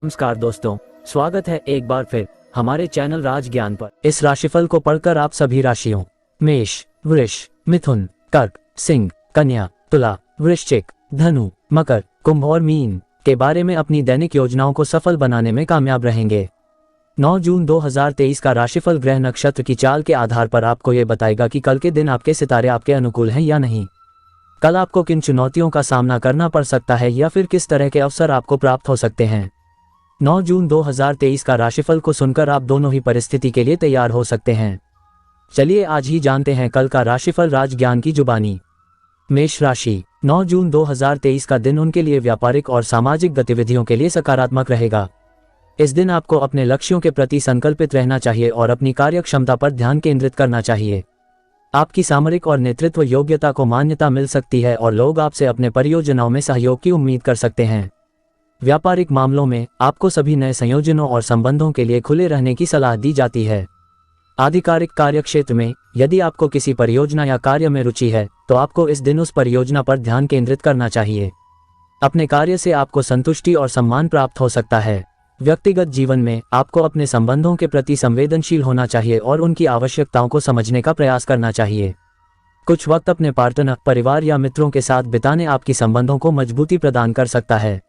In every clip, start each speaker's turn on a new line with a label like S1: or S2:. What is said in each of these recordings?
S1: नमस्कार दोस्तों, स्वागत है एक बार फिर हमारे चैनल राज ज्ञान पर। इस राशिफल को पढ़कर आप सभी राशियों मेष, वृष, मिथुन, कर्क, सिंह, कन्या, तुला, वृश्चिक, धनु, मकर, कुंभ और मीन के बारे में अपनी दैनिक योजनाओं को सफल बनाने में कामयाब रहेंगे। 9 जून 2023 का राशिफल ग्रह नक्षत्र की चाल के आधार पर आपको ये बताएगा कि कल के दिन आपके सितारे आपके अनुकूल हैं या नहीं। कल आपको किन चुनौतियों का सामना करना पड़ सकता है या फिर किस तरह के अवसर आपको प्राप्त हो सकते हैं। 9 जून 2023 का राशिफल को सुनकर आप दोनों ही परिस्थिति के लिए तैयार हो सकते हैं। चलिए आज ही जानते हैं कल का राशिफल राज ज्ञान की जुबानी। मेष राशि, 9 जून 2023 का दिन उनके लिए व्यापारिक और सामाजिक गतिविधियों के लिए सकारात्मक रहेगा। इस दिन आपको अपने लक्ष्यों के प्रति संकल्पित रहना चाहिए और अपनी कार्य क्षमता पर ध्यान केंद्रित करना चाहिए। आपकी सामरिक और नेतृत्व योग्यता को मान्यता मिल सकती है और लोग आपसे अपने परियोजनाओं में सहयोग की उम्मीद कर सकते हैं। व्यापारिक मामलों में आपको सभी नए संयोजनों और संबंधों के लिए खुले रहने की सलाह दी जाती है। आधिकारिक कार्यक्षेत्र में यदि आपको किसी परियोजना या कार्य में रुचि है तो आपको इस दिन उस परियोजना पर ध्यान केंद्रित करना चाहिए। अपने कार्य से आपको संतुष्टि और सम्मान प्राप्त हो सकता है। व्यक्तिगत जीवन में आपको अपने संबंधों के प्रति संवेदनशील होना चाहिए और उनकी आवश्यकताओं को समझने का प्रयास करना चाहिए। कुछ वक्त अपने पार्टनर, परिवार या मित्रों के साथ बिताने आपकी संबंधों को मजबूती प्रदान कर सकता है।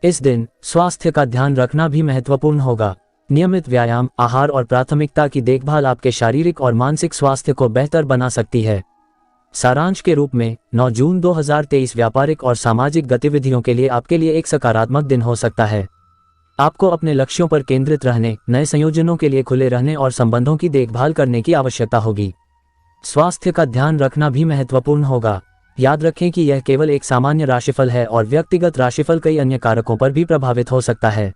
S1: इस दिन स्वास्थ्य का ध्यान रखना भी महत्वपूर्ण होगा। नियमित व्यायाम, आहार और प्राथमिकता की देखभाल आपके शारीरिक और मानसिक स्वास्थ्य को बेहतर बना सकती है। सारांश के रूप में 9 जून 2023 व्यापारिक और सामाजिक गतिविधियों के लिए आपके लिए एक सकारात्मक दिन हो सकता है। आपको अपने लक्ष्यों पर केंद्रित रहने, नए संयोजनों के लिए खुले रहने और संबंधों की देखभाल करने की आवश्यकता होगी। स्वास्थ्य का ध्यान रखना भी महत्वपूर्ण होगा। याद रखें कि यह केवल एक सामान्य राशिफल है और व्यक्तिगत राशिफल कई अन्य कारकों पर भी प्रभावित हो सकता है।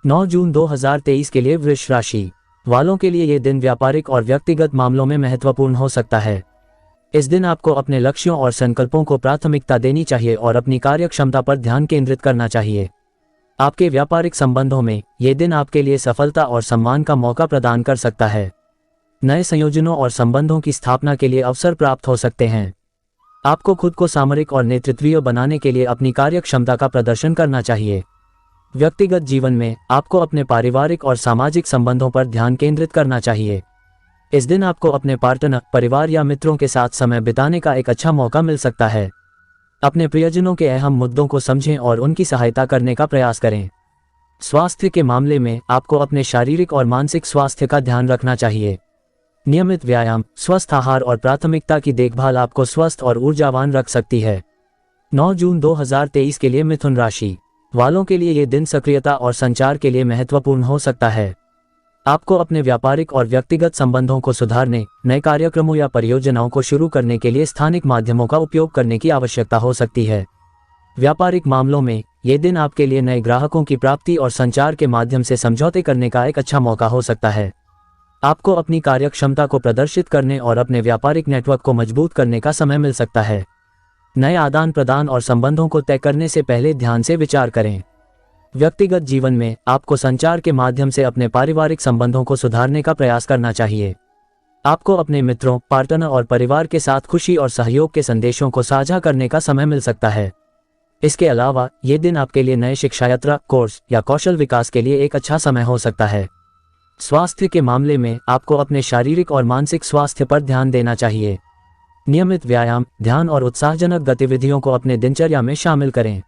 S1: 9 जून 2023 के लिए वृष राशि वालों के लिए यह दिन व्यापारिक और व्यक्तिगत मामलों में महत्वपूर्ण हो सकता है। इस दिन आपको अपने लक्ष्यों और संकल्पों को प्राथमिकता देनी चाहिए और अपनी कार्य क्षमता पर ध्यान केंद्रित करना चाहिए। आपके व्यापारिक संबंधों में यह दिन आपके लिए सफलता और सम्मान का मौका प्रदान कर सकता है। नए संयोजनों और संबंधों की स्थापना के लिए अवसर प्राप्त हो सकते हैं। आपको खुद को सामरिक और नेतृत्वीय बनाने के लिए अपनी कार्य क्षमता का प्रदर्शन करना चाहिए। व्यक्तिगत जीवन में आपको अपने पारिवारिक और सामाजिक संबंधों पर ध्यान केंद्रित करना चाहिए। इस दिन आपको अपने पार्टनर, परिवार या मित्रों के साथ समय बिताने का एक अच्छा मौका मिल सकता है। अपने प्रियजनों के अहम मुद्दों को समझें और उनकी सहायता करने का प्रयास करें। स्वास्थ्य के मामले में आपको अपने शारीरिक और मानसिक स्वास्थ्य का ध्यान रखना चाहिए। नियमित व्यायाम, स्वस्थ आहार और प्राथमिकता की देखभाल आपको स्वस्थ और ऊर्जावान रख सकती है। 9 जून 2023 के लिए मिथुन राशि वालों के लिए यह दिन सक्रियता और संचार के लिए महत्वपूर्ण हो सकता है। आपको अपने व्यापारिक और व्यक्तिगत संबंधों को सुधारने, नए कार्यक्रमों या परियोजनाओं को शुरू करने के लिए स्थानिक माध्यमों का उपयोग करने की आवश्यकता हो सकती है। व्यापारिक मामलों में यह दिन आपके लिए नए ग्राहकों की प्राप्ति और संचार के माध्यम से समझौते करने का एक अच्छा मौका हो सकता है। आपको अपनी कार्य क्षमता को प्रदर्शित करने और अपने व्यापारिक नेटवर्क को मजबूत करने का समय मिल सकता है। नए आदान प्रदान और संबंधों को तय करने से पहले ध्यान से विचार करें। व्यक्तिगत जीवन में आपको संचार के माध्यम से अपने पारिवारिक संबंधों को सुधारने का प्रयास करना चाहिए। आपको अपने मित्रों, पार्टनर और परिवार के साथ खुशी और सहयोग के संदेशों को साझा करने का समय मिल सकता है। इसके अलावा ये दिन आपके लिए नए शिक्षा यात्रा, कोर्स या कौशल विकास के लिए एक अच्छा समय हो सकता है। स्वास्थ्य के मामले में आपको अपने शारीरिक और मानसिक स्वास्थ्य पर ध्यान देना चाहिए। नियमित व्यायाम, ध्यान और उत्साहजनक गतिविधियों को अपने दिनचर्या में शामिल करें।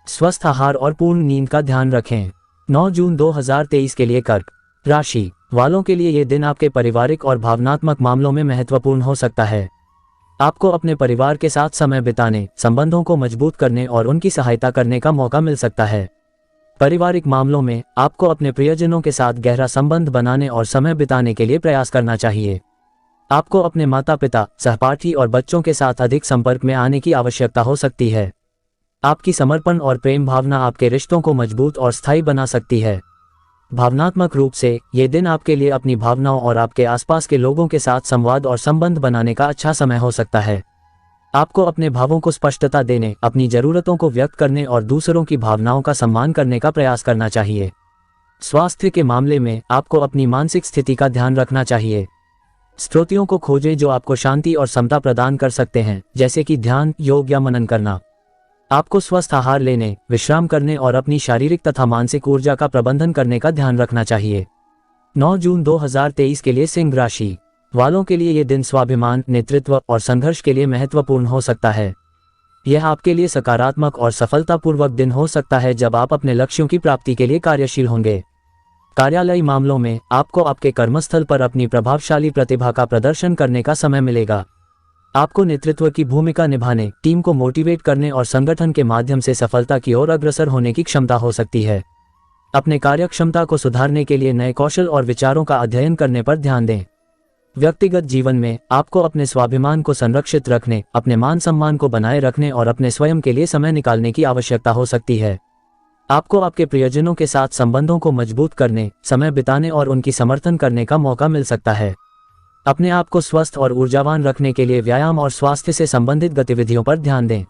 S1: स्वस्थ आहार और पूर्ण नींद का ध्यान रखें। 9 जून 2023 के लिए कर्क राशि वालों के लिए यह दिन आपके पारिवारिक और भावनात्मक मामलों में महत्वपूर्ण हो सकता है। आपको अपने परिवार के साथ समय बिताने, संबंधों को मजबूत करने और उनकी सहायता करने का मौका मिल सकता है। पारिवारिक मामलों में आपको अपने प्रियजनों के साथ गहरा संबंध बनाने और समय बिताने के लिए प्रयास करना चाहिए। आपको अपने माता पिता, सहपाठी और बच्चों के साथ अधिक संपर्क में आने की आवश्यकता हो सकती है। आपकी समर्पण और प्रेम भावना आपके रिश्तों को मजबूत और स्थायी बना सकती है। भावनात्मक रूप से ये दिन आपके लिए अपनी भावनाओं और आपके आसपास के लोगों के साथ संवाद और संबंध बनाने का अच्छा समय हो सकता है। आपको अपने भावों को स्पष्टता देने, अपनी जरूरतों को व्यक्त करने और दूसरों की भावनाओं का सम्मान करने का प्रयास करना चाहिए। स्वास्थ्य के मामले में आपको अपनी मानसिक स्थिति का ध्यान रखना चाहिए। स्रोतों को खोजें जो आपको शांति और समता प्रदान कर सकते हैं, जैसे कि ध्यान, योग या मनन करना। आपको स्वस्थ आहार लेने, विश्राम करने और अपनी शारीरिक तथा मानसिक ऊर्जा का प्रबंधन करने का ध्यान रखना चाहिए। 9 जून 2023 के लिए सिंह राशि वालों के लिए ये दिन स्वाभिमान, नेतृत्व और संघर्ष के लिए महत्वपूर्ण हो सकता है। यह आपके लिए सकारात्मक और सफलतापूर्वक दिन हो सकता है जब आप अपने लक्ष्यों की प्राप्ति के लिए कार्यशील होंगे। कार्यालयी मामलों में आपको आपके कर्मस्थल पर अपनी प्रभावशाली प्रतिभा का प्रदर्शन करने का समय मिलेगा। आपको नेतृत्व की भूमिका निभाने, टीम को मोटिवेट करने और संगठन के माध्यम से सफलता की ओर अग्रसर होने की क्षमता हो सकती है। अपने कार्यक्षमता को सुधारने के लिए नए कौशल और विचारों का अध्ययन करने पर ध्यान दें। व्यक्तिगत जीवन में आपको अपने स्वाभिमान को संरक्षित रखने, अपने मान सम्मान को बनाए रखने और अपने स्वयं के लिए समय निकालने की आवश्यकता हो सकती है। आपको आपके प्रियजनों के साथ संबंधों को मजबूत करने, समय बिताने और उनकी समर्थन करने का मौका मिल सकता है। अपने आप को स्वस्थ और ऊर्जावान रखने के लिए व्यायाम और स्वास्थ्य से संबंधित गतिविधियों पर ध्यान दें।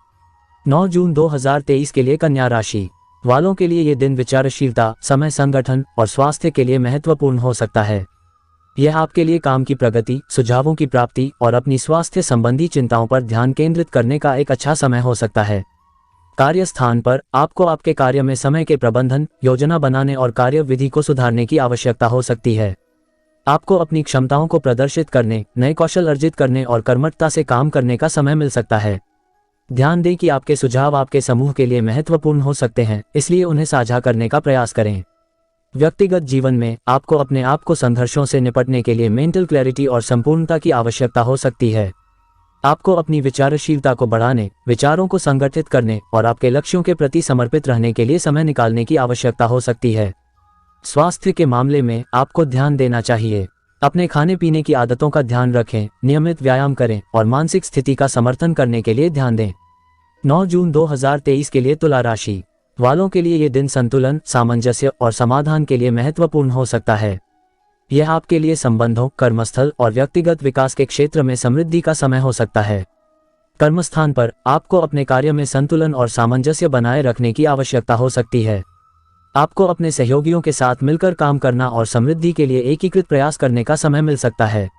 S1: 9 जून 2023 के लिए कन्या राशि वालों के लिए ये दिन विचारशीलता, समय संगठन और स्वास्थ्य के लिए महत्वपूर्ण हो सकता है। यह आपके लिए काम की प्रगति, सुझावों की प्राप्ति और अपनी स्वास्थ्य संबंधी चिंताओं पर ध्यान केंद्रित करने का एक अच्छा समय हो सकता है। कार्यस्थान पर आपको आपके कार्य में समय के प्रबंधन, योजना बनाने और कार्यविधि को सुधारने की आवश्यकता हो सकती है। आपको अपनी क्षमताओं को प्रदर्शित करने, नए कौशल अर्जित करने और कर्मठता से काम करने का समय मिल सकता है। ध्यान दें कि आपके सुझाव आपके समूह के लिए महत्वपूर्ण हो सकते हैं, इसलिए उन्हें साझा करने का प्रयास करें। व्यक्तिगत जीवन में आपको अपने आप को संघर्षों से निपटने के लिए मेंटल क्लैरिटी और संपूर्णता की आवश्यकता हो सकती है। आपको अपनी विचारशीलता को बढ़ाने, विचारों को संगठित करने और आपके लक्ष्यों के प्रति समर्पित रहने के लिए समय निकालने की आवश्यकता हो सकती है। स्वास्थ्य के मामले में आपको ध्यान देना चाहिए। अपने खाने पीने की आदतों का ध्यान रखें, नियमित व्यायाम करें और मानसिक स्थिति का समर्थन करने के लिए ध्यान दें। 9 जून 2023 के लिए तुला राशि वालों के लिए ये दिन संतुलन, सामंजस्य और समाधान के लिए महत्वपूर्ण हो सकता है। यह आपके लिए संबंधों, कर्मस्थल और व्यक्तिगत विकास के क्षेत्र में समृद्धि का समय हो सकता है। कर्मस्थान पर आपको अपने कार्य में संतुलन और सामंजस्य बनाए रखने की आवश्यकता हो सकती है। आपको अपने सहयोगियों के साथ मिलकर काम करना और समृद्धि के लिए एकीकृत प्रयास करने का समय मिल सकता है।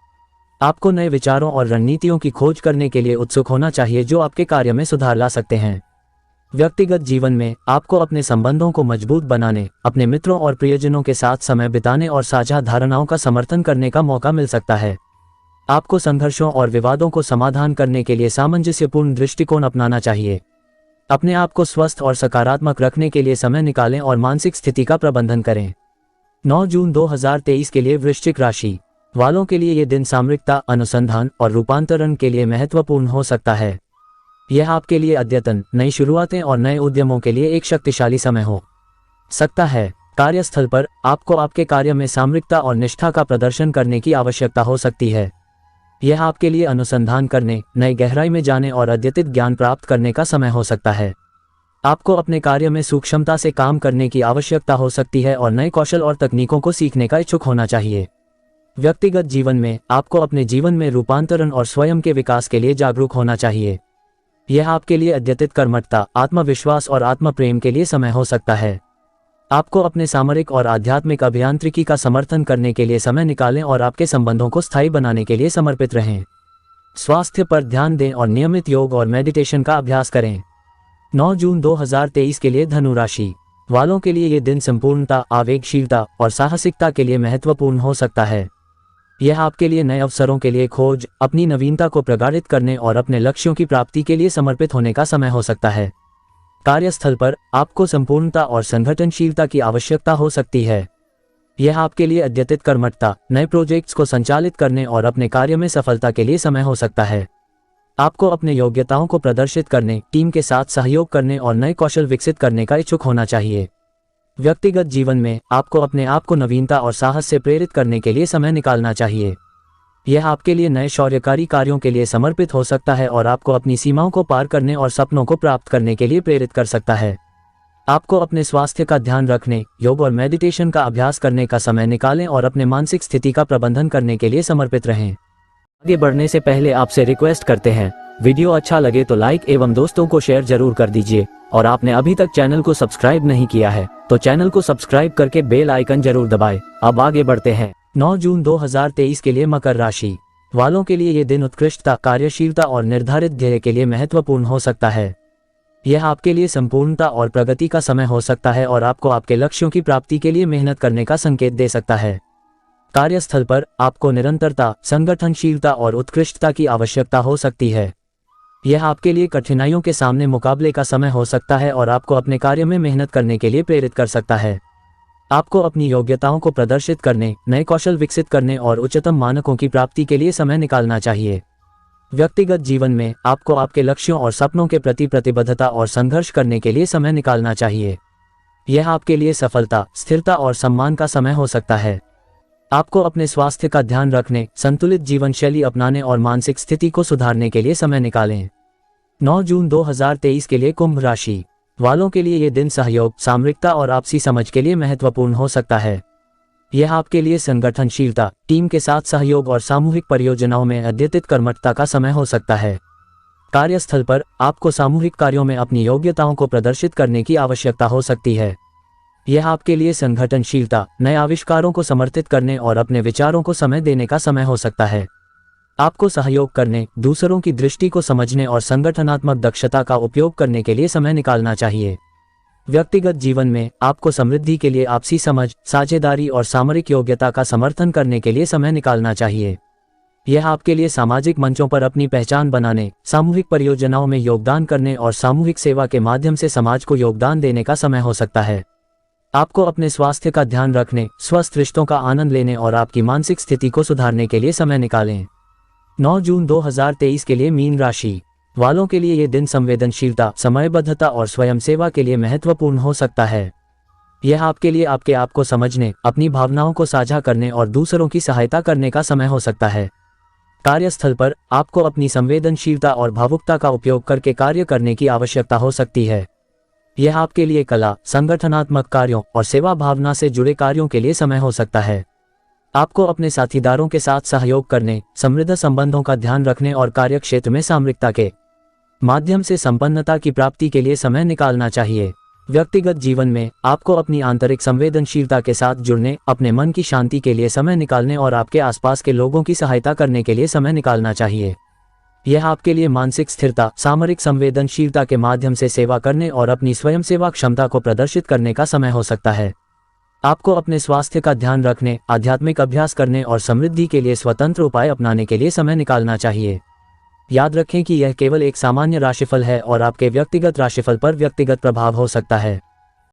S1: आपको नए विचारों और रणनीतियों की खोज करने के लिए उत्सुक होना चाहिए जो आपके कार्य में सुधार ला सकते हैं। व्यक्तिगत जीवन में आपको अपने संबंधों को मजबूत बनाने, अपने मित्रों और प्रियजनों के साथ समय बिताने और साझा धारणाओं का समर्थन करने का मौका मिल सकता है। आपको संघर्षों और विवादों को समाधान करने के लिए सामंजस्यपूर्ण दृष्टिकोण अपनाना चाहिए। अपने आप को स्वस्थ और सकारात्मक रखने के लिए समय निकालें और मानसिक स्थिति का प्रबंधन करें। 9 जून 2023 के लिए वृश्चिक राशि वालों के लिए ये दिन सामरिकता, अनुसंधान और रूपांतरण के लिए महत्वपूर्ण हो सकता है। यह आपके लिए अद्यतन, नई शुरुआतें और नए उद्यमों के लिए एक शक्तिशाली समय हो सकता है। कार्यस्थल पर आपको आपके कार्य में सामरिकता और निष्ठा का प्रदर्शन करने की आवश्यकता हो सकती है। यह आपके लिए अनुसंधान करने, नई गहराई में जाने और अद्यतित ज्ञान प्राप्त करने का समय हो सकता है। आपको अपने कार्य में सूक्ष्मता से काम करने की आवश्यकता हो सकती है और नए कौशल और तकनीकों को सीखने का इच्छुक होना चाहिए। व्यक्तिगत जीवन में आपको अपने जीवन में रूपांतरण और स्वयं के विकास के लिए जागरूक होना चाहिए। यह आपके लिए अद्यतित कर्मठता, आत्मविश्वास और आत्म प्रेम के लिए समय हो सकता है। आपको अपने सामरिक और आध्यात्मिक अभियांत्रिकी का समर्थन करने के लिए समय निकालें और आपके संबंधों को स्थायी बनाने के लिए समर्पित रहें। स्वास्थ्य पर ध्यान दें और नियमित योग और मेडिटेशन का अभ्यास करें। 9 जून 2023 के लिए धनु राशि वालों के लिए ये दिन संपूर्णता, आवेगशीलता और साहसिकता के लिए महत्वपूर्ण हो सकता है। यह आपके लिए नए अवसरों के लिए खोज, अपनी नवीनता को प्रगाढ़ित करने और अपने लक्ष्यों की प्राप्ति के लिए समर्पित होने का समय हो सकता है। कार्यस्थल पर आपको संपूर्णता और संगठनशीलता की आवश्यकता हो सकती है। यह आपके लिए अद्यतित कर्मठता, नए प्रोजेक्ट्स को संचालित करने और अपने कार्य में सफलता के लिए समय हो सकता है। आपको अपने योग्यताओं को प्रदर्शित करने, टीम के साथ सहयोग करने और नए कौशल विकसित करने का इच्छुक होना चाहिए। व्यक्तिगत जीवन में आपको अपने आप को नवीनता और साहस से प्रेरित करने के लिए समय निकालना चाहिए। यह आपके लिए नए शौर्यकारी कार्यों के लिए समर्पित हो सकता है और आपको अपनी सीमाओं को पार करने और सपनों को प्राप्त करने के लिए प्रेरित कर सकता है। आपको अपने स्वास्थ्य का ध्यान रखने, योग और मेडिटेशन का अभ्यास करने का समय निकालें और अपने मानसिक स्थिति का प्रबंधन करने के लिए समर्पित रहें। आगे बढ़ने से पहले आपसे रिक्वेस्ट करते हैं, वीडियो अच्छा लगे तो लाइक एवं दोस्तों को शेयर जरूर कर दीजिए और आपने अभी तक चैनल को सब्सक्राइब नहीं किया है तो चैनल को सब्सक्राइब करके बेल आइकन जरूर दबाएं। अब आगे बढ़ते हैं। 9 जून 2023 के लिए मकर राशि वालों के लिए ये दिन उत्कृष्टता, कार्यशीलता और निर्धारित ध्येय के लिए महत्वपूर्ण हो सकता है। यह आपके लिए संपूर्णता और प्रगति का समय हो सकता है और आपको आपके लक्ष्यों की प्राप्ति के लिए मेहनत करने का संकेत दे सकता है। कार्यस्थल पर आपको निरंतरता, संगठनशीलता और उत्कृष्टता की आवश्यकता हो सकती है। यह आपके लिए कठिनाइयों के सामने मुकाबले का समय हो सकता है और आपको अपने कार्य में मेहनत करने के लिए प्रेरित कर सकता है। आपको अपनी योग्यताओं को प्रदर्शित करने, नए कौशल विकसित करने और उच्चतम मानकों की प्राप्ति के लिए समय निकालना चाहिए। व्यक्तिगत जीवन में आपको आपके लक्ष्यों और सपनों के प्रति प्रतिबद्धता और संघर्ष करने के लिए समय निकालना चाहिए। यह आपके लिए सफलता, स्थिरता और सम्मान का समय हो सकता है। आपको अपने स्वास्थ्य का ध्यान रखने, संतुलित जीवन शैली अपनाने और मानसिक स्थिति को सुधारने के लिए समय निकालें। 9 जून 2023 के लिए कुंभ राशि वालों के लिए ये दिन सहयोग, सामरिकता और आपसी समझ के लिए महत्वपूर्ण हो सकता है। यह आपके लिए संगठनशीलता, टीम के साथ सहयोग और सामूहिक परियोजनाओं में अद्यतित कर्मठता का समय हो सकता है। कार्यस्थल पर आपको सामूहिक कार्यों में अपनी योग्यताओं को प्रदर्शित करने की आवश्यकता हो सकती है। यह आपके लिए संगठनशीलता, नए आविष्कारों को समर्थित करने और अपने विचारों को समय देने का समय हो सकता है। आपको सहयोग करने, दूसरों की दृष्टि को समझने और संगठनात्मक दक्षता का उपयोग करने के लिए समय निकालना चाहिए। व्यक्तिगत जीवन में आपको समृद्धि के लिए आपसी समझ, साझेदारी और सामरिक योग्यता का समर्थन करने के लिए समय निकालना चाहिए। यह आपके लिए सामाजिक मंचों पर अपनी पहचान बनाने, सामूहिक परियोजनाओं में योगदान करने और सामूहिक सेवा के माध्यम से समाज को योगदान देने का समय हो सकता है। आपको अपने स्वास्थ्य का ध्यान रखने, स्वस्थ रिश्तों का आनंद लेने और आपकी मानसिक स्थिति को सुधारने के लिए समय निकालें। 9 जून 2023 के लिए मीन राशि वालों के लिए ये दिन संवेदनशीलता, समयबद्धता और स्वयं सेवा के लिए महत्वपूर्ण हो सकता है। यह आपके लिए आपके आप को समझने, अपनी भावनाओं को साझा करने और दूसरों की सहायता करने का समय हो सकता है। कार्यस्थल पर आपको अपनी संवेदनशीलता और भावुकता का उपयोग करके कार्य करने की आवश्यकता हो सकती है। यह आपके लिए कला, संगठनात्मक कार्यों और सेवा भावना से जुड़े कार्यों के लिए समय हो सकता है। आपको अपने साथीदारों के साथ सहयोग करने, समृद्ध संबंधों का ध्यान रखने और कार्यक्षेत्र में सामरिकता के माध्यम से संपन्नता की प्राप्ति के लिए समय निकालना चाहिए। व्यक्तिगत जीवन में आपको अपनी आंतरिक संवेदनशीलता के साथ जुड़ने, अपने मन की शांति के लिए समय निकालने और आपके आसपास के लोगों की सहायता करने के लिए समय निकालना चाहिए। यह आपके लिए मानसिक स्थिरता, सामरिक संवेदनशीलता के माध्यम से सेवा करने और अपनी स्वयं सेवा क्षमता को प्रदर्शित करने का समय हो सकता है। आपको अपने स्वास्थ्य का ध्यान रखने, आध्यात्मिक अभ्यास करने और समृद्धि के लिए स्वतंत्र उपाय अपनाने के लिए समय निकालना चाहिए। याद रखें कि यह केवल एक सामान्य राशिफल है और आपके व्यक्तिगत राशिफल पर व्यक्तिगत प्रभाव हो सकता है।